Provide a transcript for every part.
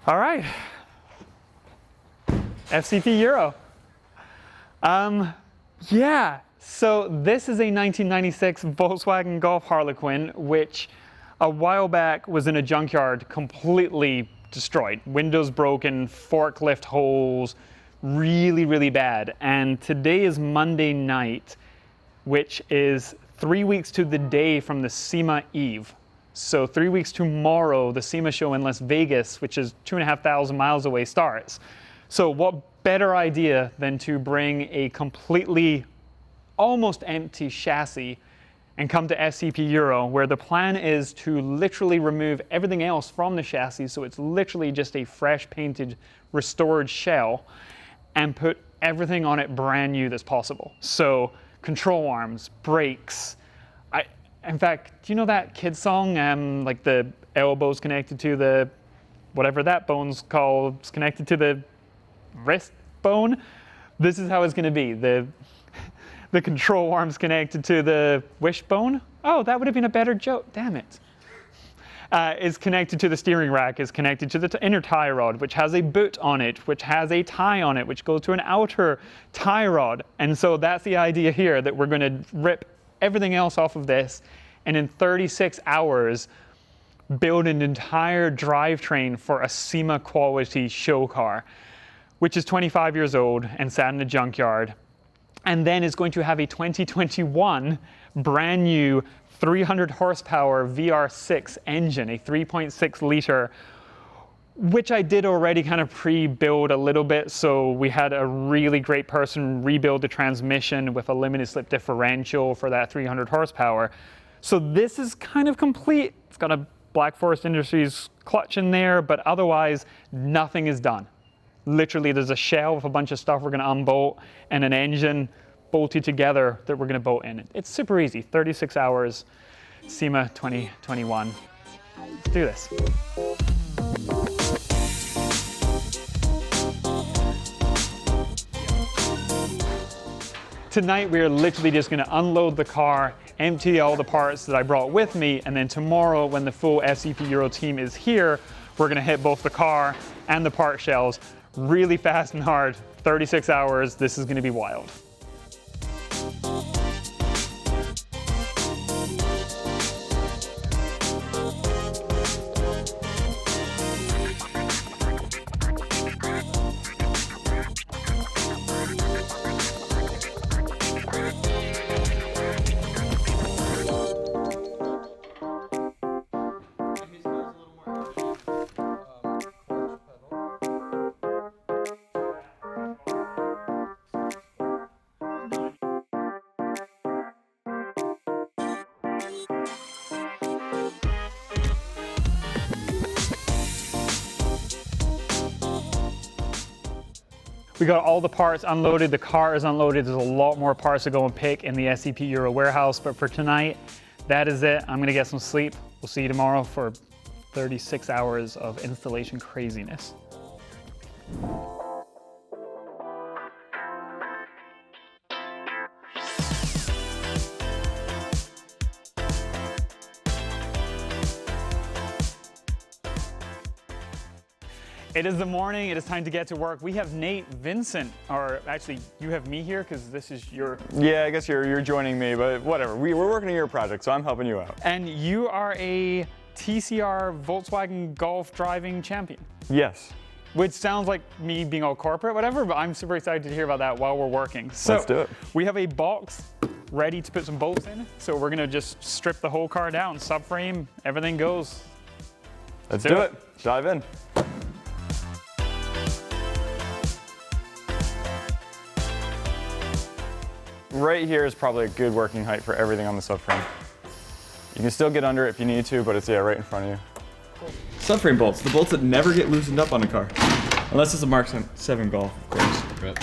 All right, FCP Euro. Yeah, so this is a 1996 Volkswagen Golf Harlequin, which a while back was in a junkyard, completely destroyed. Windows broken, forklift holes, really, really bad. And today is Monday night, which is 3 weeks to the day from the SEMA Eve. So 3 weeks tomorrow, the SEMA show in Las Vegas, which is 2,500 miles away, starts. So what better idea than to bring a completely, almost empty chassis and come to FCP Euro, where the plan is to literally remove everything else from the chassis, so it's literally just a fresh painted, restored shell, and put everything on it brand new that's possible. So control arms, brakes. In fact, do you know that kid song, like the elbow's connected to the, whatever that bone's called, it's connected to the wrist bone? This is how it's gonna be. The control arm's connected to the wishbone. Oh, that would have been a better joke, damn it. Is connected to the steering rack, is connected to the inner tie rod, which has a boot on it, which has a tie on it, which goes to an outer tie rod. And so that's the idea here, that we're gonna rip everything else off of this, and in 36 hours, build an entire drivetrain for a SEMA quality show car, which is 25 years old and sat in a junkyard, and then is going to have a 2021 brand new 300 horsepower VR6 engine, a 3.6 liter, which I did already kind of pre-build a little bit. So we had a really great person rebuild the transmission with a limited slip differential for that 300 horsepower. So this is kind of complete. It's got a Black Forest Industries clutch in there, but otherwise nothing is done. Literally there's a shell with a bunch of stuff we're gonna unbolt and an engine bolted together that we're gonna bolt in. It's super easy, 36 hours, SEMA 2021. Let's do this. Tonight we are literally just gonna unload the car, empty all the parts that I brought with me, and then tomorrow when the full FCP Euro team is here, we're gonna hit both the car and the part shells really fast and hard. 36 hours, this is gonna be wild. We got all the parts unloaded, the car is unloaded. There's a lot more parts to go and pick in the SCP Euro warehouse, but for tonight, that is it. I'm gonna get some sleep. We'll see you tomorrow for 36 hours of installation craziness. It is the morning, it is time to get to work. We have Nate, Vincent, or actually you have me here because this is your... Yeah, I guess you're joining me, but whatever. We're working on your project, so I'm helping you out. And you are a TCR Volkswagen Golf driving champion. Yes. Which sounds like me being all corporate, whatever, but I'm super excited to hear about that while we're working. So let's do it. We have a box ready to put some bolts in, so we're gonna just strip the whole car down, subframe, everything goes. Let's do it. Dive in. Right here is probably a good working height for everything on the subframe. You can still get under it if you need to, but it's right in front of you. Subframe bolts, the bolts that never get loosened up on a car. Unless it's a Mark 7 Golf, of course. Right.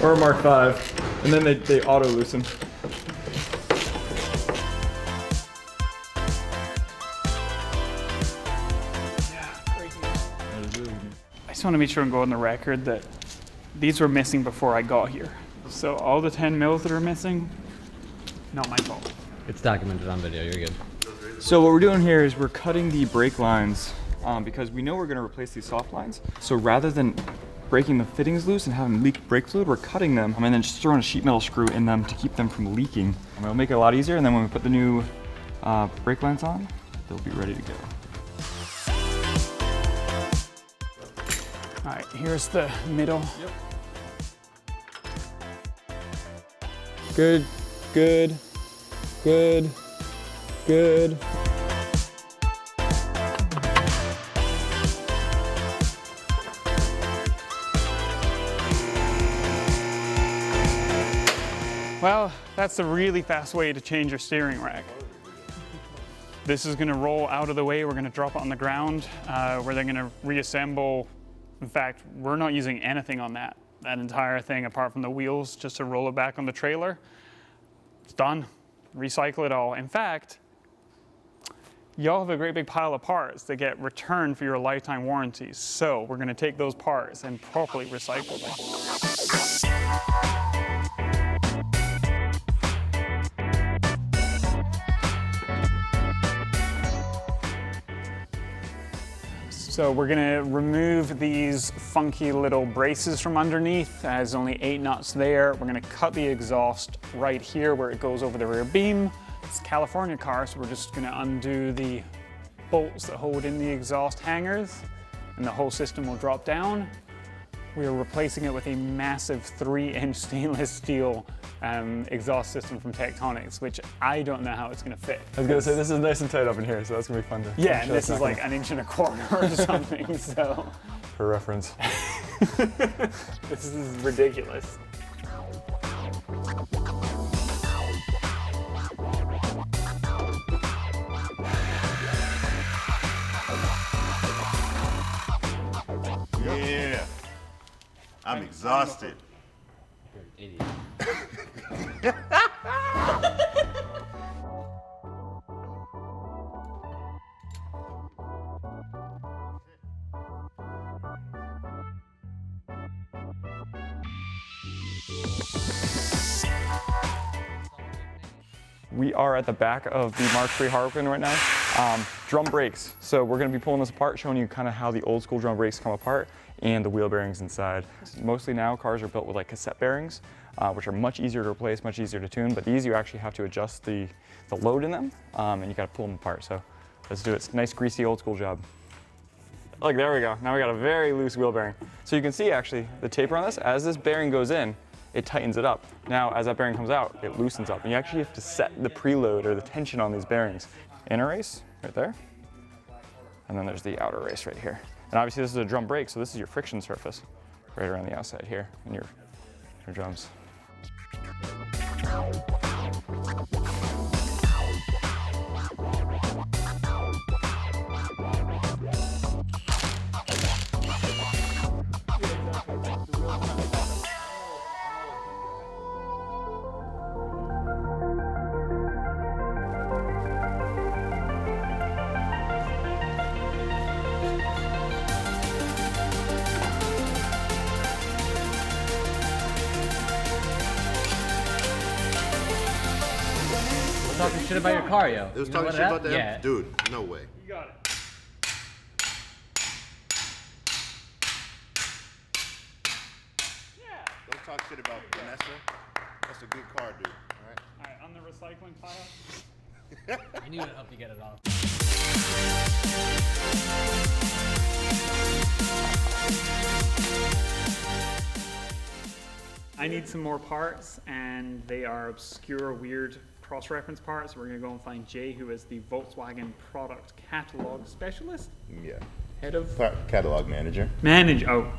Or a Mark 5. And then they auto loosen. I just want to make sure and go on the record that these were missing before I got here. So all the 10 mils that are missing, not my fault. It's documented on video, you're good. So what we're doing here is we're cutting the brake lines because we know we're going to replace these soft lines. So rather than breaking the fittings loose and having leak brake fluid, we're cutting them and then just throwing a sheet metal screw in them to keep them from leaking. And it'll make it a lot easier, and then when we put the new brake lines on, they'll be ready to go. All right, here's the middle. Yep. Good, good, good, good. Well, that's a really fast way to change your steering rack. This is gonna roll out of the way. We're gonna drop it on the ground where they're gonna reassemble. In fact, we're not using anything on that entire thing apart from the wheels just to roll it back on the trailer. It's done. Recycle it all. In fact, y'all have a great big pile of parts that get returned for your lifetime warranties. So we're gonna take those parts and properly recycle them. So we're gonna remove these funky little braces from underneath. There's only 8 nuts there. We're gonna cut the exhaust right here where it goes over the rear beam. It's a California car, so we're just gonna undo the bolts that hold in the exhaust hangers, and the whole system will drop down. We are replacing it with a massive 3-inch stainless steel exhaust system from Tektronix, which I don't know how it's gonna fit. I was gonna say, this is nice and tight up in here, so that's gonna be fun to. Yeah, and this is like 1.25 inches or something, so. For reference. This is ridiculous. Yeah. I'm exhausted. You're an idiot. We are at the back of the Mark III Harlequin right now. Drum brakes. So we're gonna be pulling this apart, showing you kind of how the old school drum brakes come apart and the wheel bearings inside. Mostly now cars are built with like cassette bearings, which are much easier to replace, much easier to tune, but these you actually have to adjust the load in them, and you gotta pull them apart. So let's do it. It's a nice greasy old school job. Look, there we go. Now we got a very loose wheel bearing. So you can see actually the taper on this, as this bearing goes in, it tightens it up. Now, as that bearing comes out, it loosens up. And you actually have to set the preload or the tension on these bearings. Inner race, right there. And then there's the outer race right here. And obviously this is a drum brake, so this is your friction surface right around the outside here in your drums. Talking shit about your car, yo. It was You know talking what shit that- about them? Yeah. Dude, no way. You got it. Don't talk shit about Vanessa. That's a good car, dude. All right? All right, on the recycling pile. I knew it'd help you get it off. I need some more parts, and they are obscure, weird cross-reference parts. We're gonna go and find Jay, who is the Volkswagen product catalog specialist, Yeah. head of Catalog manager. manager. Oh,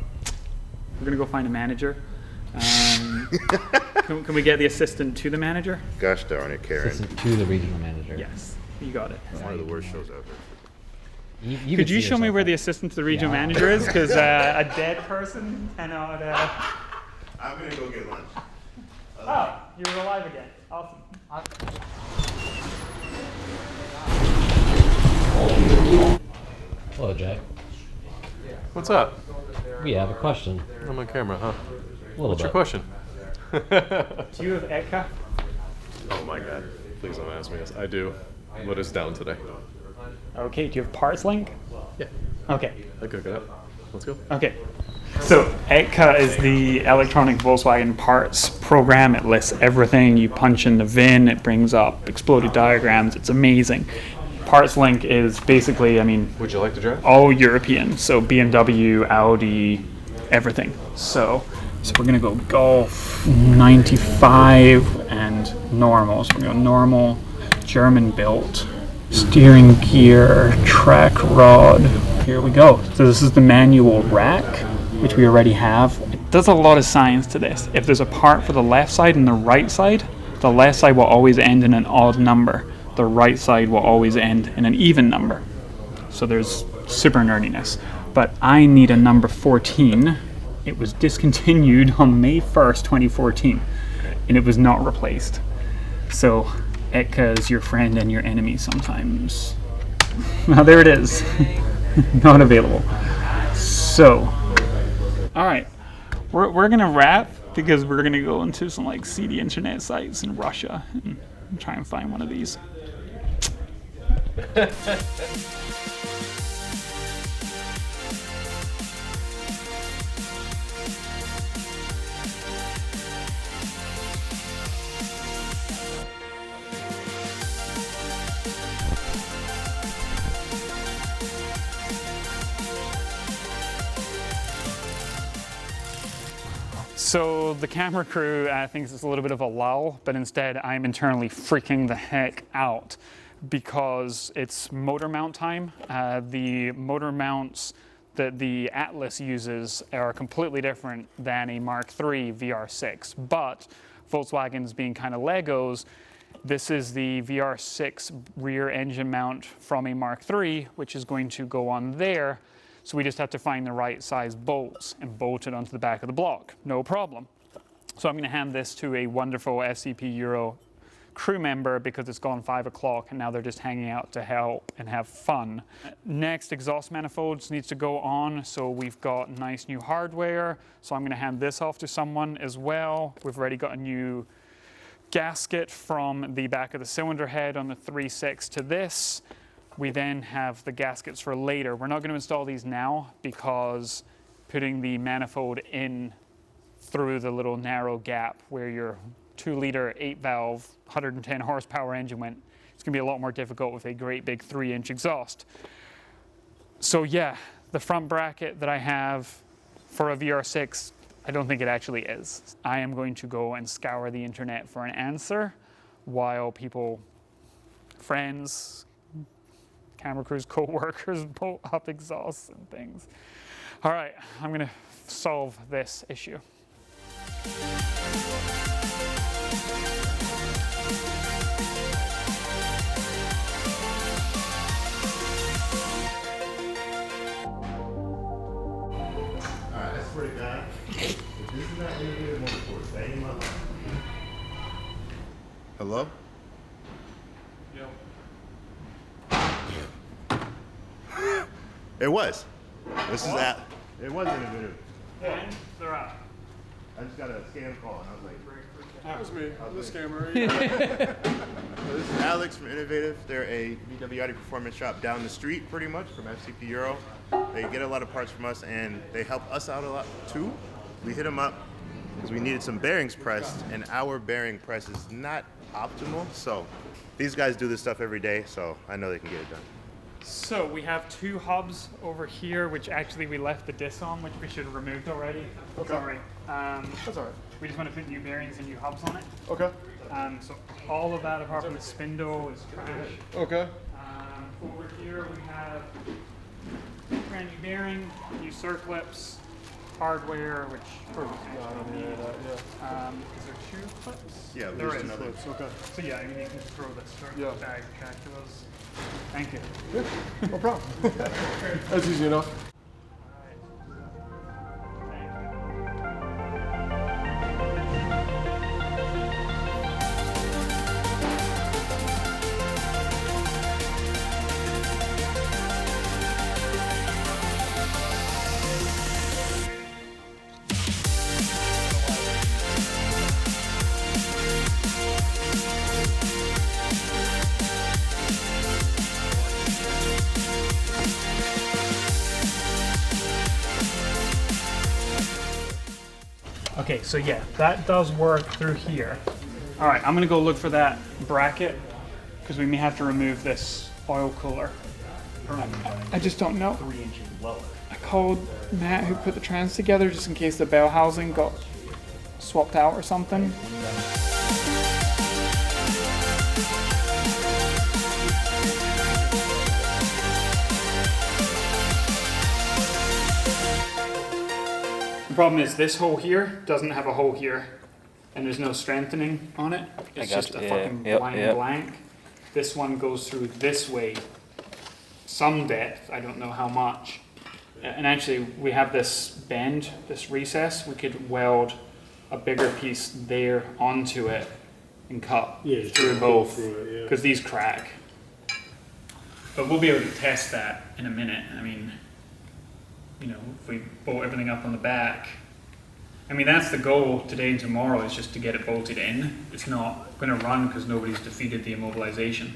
we're gonna go find a manager. Can we get the assistant to the manager? Gosh darn it, Karen. Listen to the regional manager. Yes, you got it. One of the worst shows ever. You Could you show me where the assistant to the regional Yeah. manager is? Because a dead person cannot. I'm gonna go get lunch. Oh, you're alive again. Awesome. Hello, Jay. What's up? We have a question. I'm on camera, huh? A little What's your bit. question? Do you have ECHA? Oh my god. Please don't ask me this. I do. What is down today? Okay, do you have Parts Link? Yeah. Okay. I cook it up. Let's go. Okay. So ETCA is the electronic Volkswagen parts program. It lists everything. You punch in the VIN, it brings up exploded diagrams. It's amazing. PartsLink is basically, I mean, Would you like to drive? all European. So BMW, Audi, everything. So we're gonna go Golf 95 and normal. So we're gonna go normal, German built, steering gear, track rod. Here we go. So this is the manual rack, which we already have. There's a lot of science to this. If there's a part for the left side and the right side, the left side will always end in an odd number. The right side will always end in an even number. So there's super nerdiness. But I need a number 14. It was discontinued on May 1st, 2014, and it was not replaced. So ETCA is your friend and your enemy sometimes. Now there it is. Not available. So, all right, we're gonna wrap because we're gonna go into some like seedy internet sites in Russia and try and find one of these. So the camera crew thinks it's a little bit of a lull, but instead I'm internally freaking the heck out because it's motor mount time. The motor mounts that the Atlas uses are completely different than a Mark III VR6, but Volkswagen's being kind of Legos. This is the VR6 rear engine mount from a Mark III, which is going to go on there. So we just have to find the right size bolts and bolt it onto the back of the block. No problem. So I'm going to hand this to a wonderful SCP Euro crew member because it's gone 5 o'clock and now they're just hanging out to help and have fun. Next, exhaust manifolds needs to go on. So we've got nice new hardware. So I'm going to hand this off to someone as well. We've already got a new gasket from the back of the cylinder head on the 3.6 to this. We then have the gaskets for later. We're not going to install these now because putting the manifold in through the little narrow gap where your 2-liter 8-valve 110 horsepower engine went, it's going to be a lot more difficult with a great big 3-inch exhaust. So yeah, the front bracket that I have for a VR6, I don't think it actually is. I am going to go and scour the internet for an answer while people, friends, camera crews, co-workers bolt up exhausts and things. All right, I'm going to solve this issue. Alright, I swear to God, if this is not innovative motorsports, that ain't my life. Hello? It was. This is that. It was innovative. And they're out. I just got a scam call and I was like, That was me. The scammer. so this is Alex from Innovative. They're a VW Audi performance shop down the street pretty much from FCP Euro. They get a lot of parts from us and they help us out a lot too. We hit them up because we needed some bearings pressed and our bearing press is not optimal. So these guys do this stuff every day, so I know they can get it done. So we have 2 hubs over here, which actually we left the disc on, which we should have removed already. Okay. Sorry. That's all right. We just want to put new bearings and new hubs on it. Okay. So all of that, apart from the spindle, is trash. Okay. Over here we have brand new bearing, new circlips, hardware, which I don't need. Is there 2 clips? Yeah, there there's is. another. Okay. So yeah, I mean, you can just throw the circlip Yeah. bag back to us. Thank you. No problem. That's easy enough. Okay, so yeah, that does work through here. All right, I'm gonna go look for that bracket because we may have to remove this oil cooler. I just don't know. 3 inches lower. I called Matt who put the trans together just in case the bell housing got swapped out or something. The problem is this hole here doesn't have a hole here, and there's no strengthening on it. It's just a fucking blind blank. This one goes through this way, some depth, I don't know how much. And actually, we have this bend, this recess. We could weld a bigger piece there onto it and cut through both, because these crack. But we'll be able to test that in a minute. I mean, you know, if we bolt everything up on the back. I mean, that's the goal today and tomorrow, is just to get it bolted in. It's not going to run because nobody's defeated the immobilization.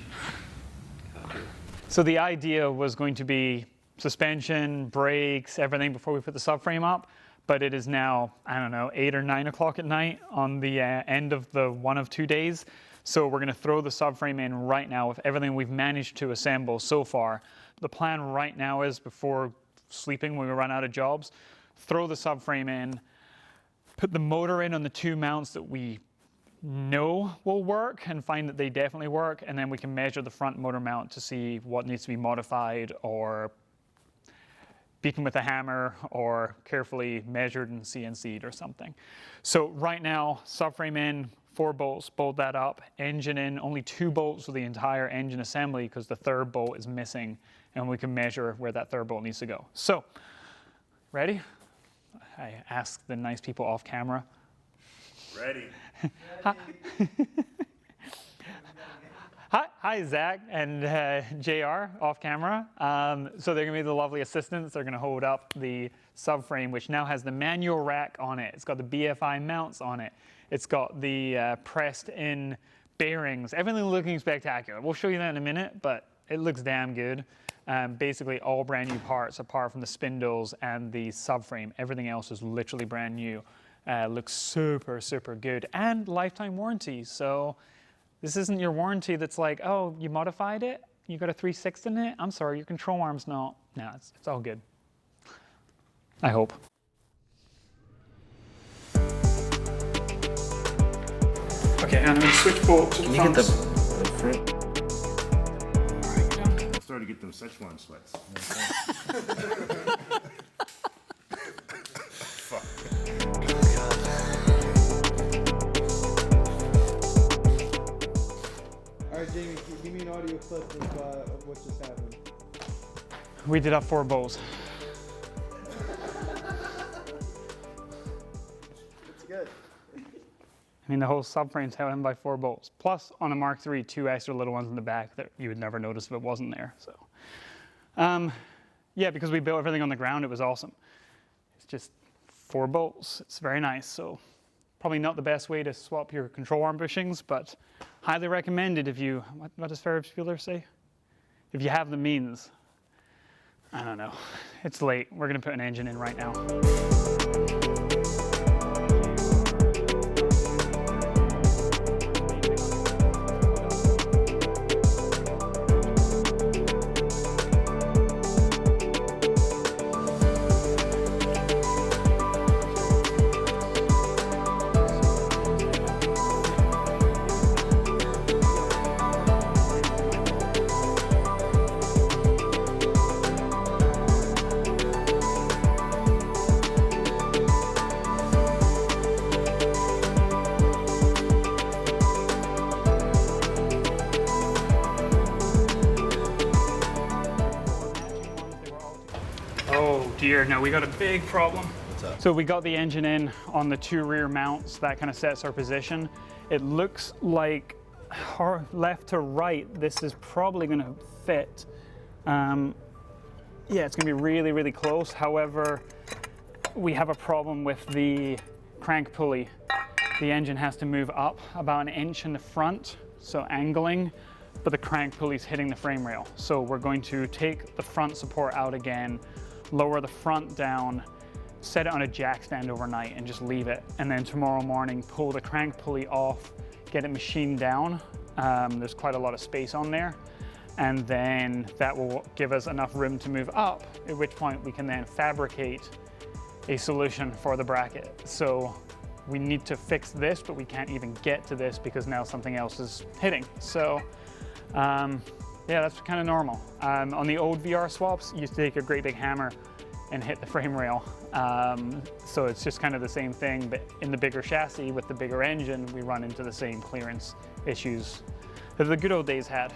So the idea was going to be suspension, brakes, everything before we put the subframe up. But it is now, I don't know, 8 or 9 o'clock at night on the end of the one of 2 days. So we're going to throw the subframe in right now with everything we've managed to assemble so far. The plan right now is, before sleeping when we run out of jobs, throw the subframe in, put the motor in on the 2 mounts that we know will work and find that they definitely work, and then we can measure the front motor mount to see what needs to be modified or beaten with a hammer or carefully measured and CNC'd or something. So right now, subframe in, 4 bolts, bolt that up, engine in, only 2 bolts for the entire engine assembly because the 3rd bolt is missing, and we can measure where that 3rd bolt needs to go. So, ready? I asked the nice people off camera. Ready. Hi, Zach and JR off camera. So they're gonna be the lovely assistants. They're gonna hold up the subframe, which now has the manual rack on it. It's got the BFI mounts on it. It's got the pressed in bearings. Everything looking spectacular. We'll show you that in a minute, but it looks damn good. Basically all brand new parts apart from the spindles and the subframe. Everything else is literally brand new. Looks super, super good, and lifetime warranty. So this isn't your warranty that's like, oh, you modified it? You got a 3/6 in it? I'm sorry, your control arm's not. No, it's all good. I hope. Okay, and I'm gonna switch bolt to the front. I'm starting to get them Szechuan sweats. All right, Jamie, give me an audio clip of what just happened. We did have 4 bolts. It's good. I mean, the whole subframe's held in by 4 bolts. Plus, on a Mark III, 2 extra little ones in the back that you would never notice if it wasn't there. So, yeah, because we built everything on the ground, it was awesome. It's just 4 bolts. It's very nice. So, probably not the best way to swap your control arm bushings, but highly recommended if you, what does Ferris Bueller say? If you have the means. I don't know. It's late. We're going to put an engine in right now. Oh dear, no, we got a big problem. So we got the engine in on the 2 rear mounts. That kind of sets our position. It looks like left to right, this is probably going to fit. Yeah, it's going to be really, really close. However, we have a problem with the crank pulley. The engine has to move up about an inch in the front, so angling, but the crank pulley's hitting the frame rail. So we're going to take the front support out again, lower the front down set it on a jack stand overnight and just leave it. And then tomorrow morning, pull the crank pulley off, get it machined down. There's quite a lot of space on there. And then that will give us enough room to move up, at which point we can then fabricate a solution for the bracket. So we need to fix this, but we can't even get to this because now something else is hitting. So yeah, that's kind of normal. On the old VR swaps, you used to take a great big hammer and hit the frame rail. So it's just kind of the same thing, but in the bigger chassis with the bigger engine, we run into the same clearance issues that the good old days had.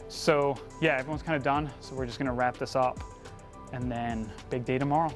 So yeah, everyone's kind of done. So we're just gonna wrap this up and then big day tomorrow.